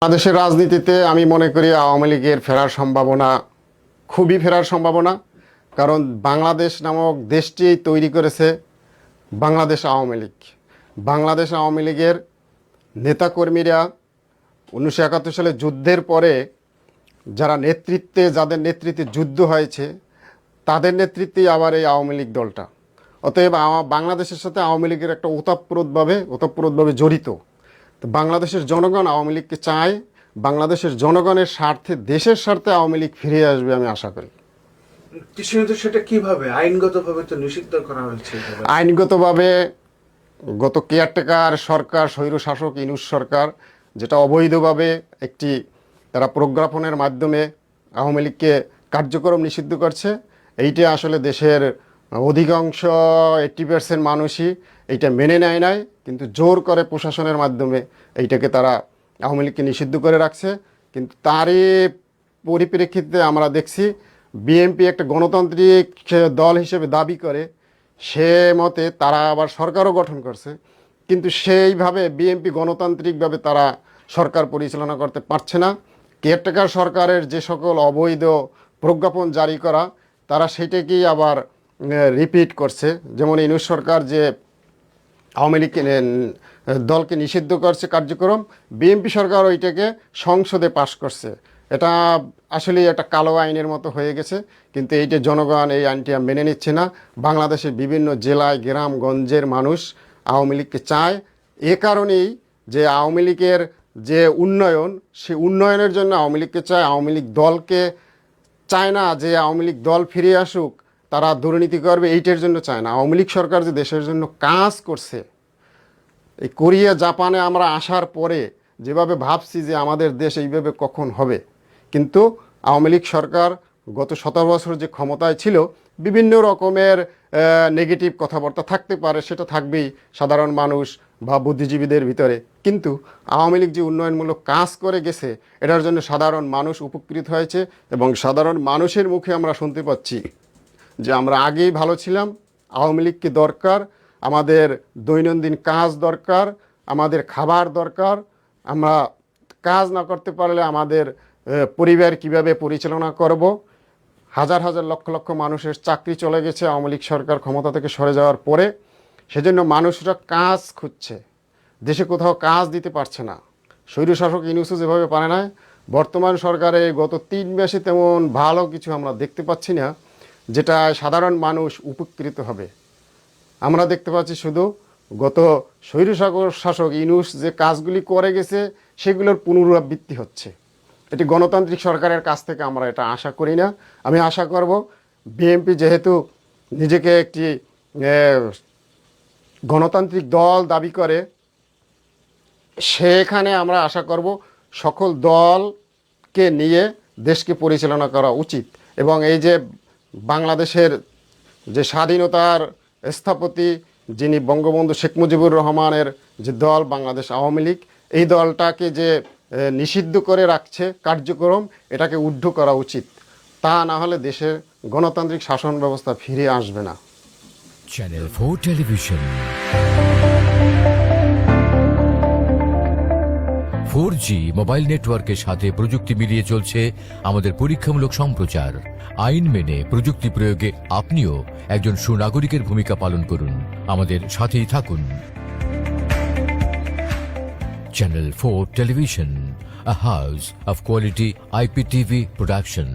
বাংলাদেশের রাজনীতিতে আমি মনে করি আওয়ামী লীগের ফেরার সম্ভাবনা খুবই ফেরার সম্ভাবনা। কারণ বাংলাদেশ নামক দেশটি তৈরি করেছে বাংলাদেশ আওয়ামী লীগ। বাংলাদেশ আওয়ামী লীগের নেতাকর্মীরা 1971 সালে যুদ্ধের পরে যাদের নেতৃত্বে যুদ্ধ হয়েছে তাদের নেতৃত্বেই আবার এই আওয়ামী লীগ দলটা। অতএব বাংলাদেশের সাথে আওয়ামী লীগের একটা ওতপ্রোতভাবে জড়িত। তো বাংলাদেশের জনগণ আওয়ামী লীগকে চায়। বাংলাদেশের জনগণের স্বার্থে, দেশের স্বার্থে আওয়ামী লীগ ফিরে আসবে আমি আশা করি। কিন্তু সেটা কিভাবে আইনগতভাবে তো নিষিদ্ধ করা হয়েছে। আইনগতভাবে গত কেয়ারটেকার সরকার, স্বৈরশাসক ইউনূস সরকার, যেটা অবৈধভাবে একটি তারা প্রজ্ঞাপনের মাধ্যমে আওয়ামী লীগকে কার্যক্রম নিষিদ্ধ করছে। এইটা আসলে দেশের অধিকাংশ 80% মানুষই এইটা মেনে নেয় নাই, কিন্তু জোর করে প্রশাসনের মাধ্যমে এইটাকে তারা আওয়ামী লীগকে নিষিদ্ধ করে রাখছে। কিন্তু তারই পরিপ্রেক্ষিতে আমরা দেখছি বিএনপি একটা গণতান্ত্রিক দল হিসেবে দাবি করে, সে মতে তারা আবার সরকারও গঠন করছে, কিন্তু সেইভাবে বিএনপি গণতান্ত্রিকভাবে তারা সরকার পরিচালনা করতে পারছে না। কেয়ারটেকার সরকারের যে সকল অবৈধ প্রজ্ঞাপন জারি করা, তারা সেটাকেই আবার রিপিট করছে। যেমন ইউনূস সরকার যে আওয়ামী লীগ দলকে নিষিদ্ধ করছে কার্যক্রম, বিএনপি সরকার ওইটাকে সংসদে পাশ করছে। এটা আসলে একটা কালো আইনের মতো হয়ে গেছে, কিন্তু এইটা জনগণ এই আইনটি মেনে নিচ্ছে না। বাংলাদেশের বিভিন্ন জেলায় গ্রামগঞ্জের মানুষ আওয়ামী লীগকে চায়। এ কারণেই যে আওয়ামী লীগের যে উন্নয়ন, সেই উন্নয়নের জন্য আওয়ামী লীগকে চায়। আওয়ামী লীগ দলকে চায় না যে আওয়ামী লীগ দল ফিরে আসুক, তারা দুর্নীতি করবে, এইটার জন্য চায় না। আওয়ামী লীগ সরকার যে দেশের জন্য কাজ করছে, এই কোরিয়া জাপানে আমরা আসার পরে যেভাবে ভাবছি যে আমাদের দেশ এইভাবে কখন হবে, কিন্তু আওয়ামী লীগ সরকার গত 17 বছর যে ক্ষমতায় ছিল, বিভিন্ন রকমের নেগেটিভ কথাবার্তা থাকতে পারে, সেটা থাকবেই সাধারণ মানুষ বা বুদ্ধিজীবীদের ভিতরে, কিন্তু আওয়ামী লীগ যে উন্নয়নমূলক কাজ করে গেছে এটার জন্য সাধারণ মানুষ উপকৃত হয়েছে। এবং সাধারণ মানুষের মুখে আমরা শুনতে পাচ্ছি যে আমরা আগেই ভালো ছিলাম, আওয়ামী লীগকে দরকার, আমাদের দৈনন্দিন কাজ দরকার, আমাদের খাবার দরকার, আমরা কাজ না করতে পারলে আমাদের পরিবার কিভাবে পরিচালনা করব। হাজার হাজার লক্ষ লক্ষ মানুষের চাকরি চলে গেছে আওয়ামী লীগ সরকার ক্ষমতা থেকে সরে যাওয়ার পরে। সেজন্য মানুষরা কাজ খুঁজছে, দেশে কোথাও কাজ দিতে পারছে না। স্বৈরশাসক ইউনূসও যেভাবে পারে না, বর্তমান সরকারে গত 3 মাসে তেমন ভালো কিছু আমরা দেখতে পাচ্ছি না যেটা সাধারণ মানুষ উপকৃত হবে। আমরা দেখতে পাচ্ছি শুধু গত স্বৈরশাসক ইউনূস যে কাজগুলি করে গেছে সেগুলোর পুনরাবৃত্তি হচ্ছে। এটি গণতান্ত্রিক সরকারের কাছ থেকে আমরা এটা আশা করি না। আমি আশা করব বিএনপি যেহেতু নিজেকে একটি গণতান্ত্রিক দল দাবি করে, সেখানে আমরা আশা করব সকল দলকে নিয়ে দেশকে পরিচালনা করা উচিত। এবং এই যে বাংলাদেশের যে স্বাধীনতার স্থপতি যিনি বঙ্গবন্ধু শেখ মুজিবুর রহমানের যে দল বাংলাদেশ আওয়ামী লীগ, এই দলটাকে যে নিষিদ্ধ করে রাখছে কার্যক্রম, এটাকে উদ্ধ করা উচিত। তা না হলে দেশের গণতান্ত্রিক শাসন ব্যবস্থা ফিরে আসবে না। চ্যানেল 4 টেলিভিশন 4G মোবাইল নেটওয়ার্কের সাথে প্রযুক্তি মিলিয়ে চলছে আমাদের পরীক্ষামূলক সম্প্রচার। আইন মেনে প্রযুক্তি প্রয়োগে আপনিও একজন সুনাগরিকের ভূমিকা পালন করুন, আমাদের সাথেই থাকুন। Channel 4 television, a house of quality IPTV production.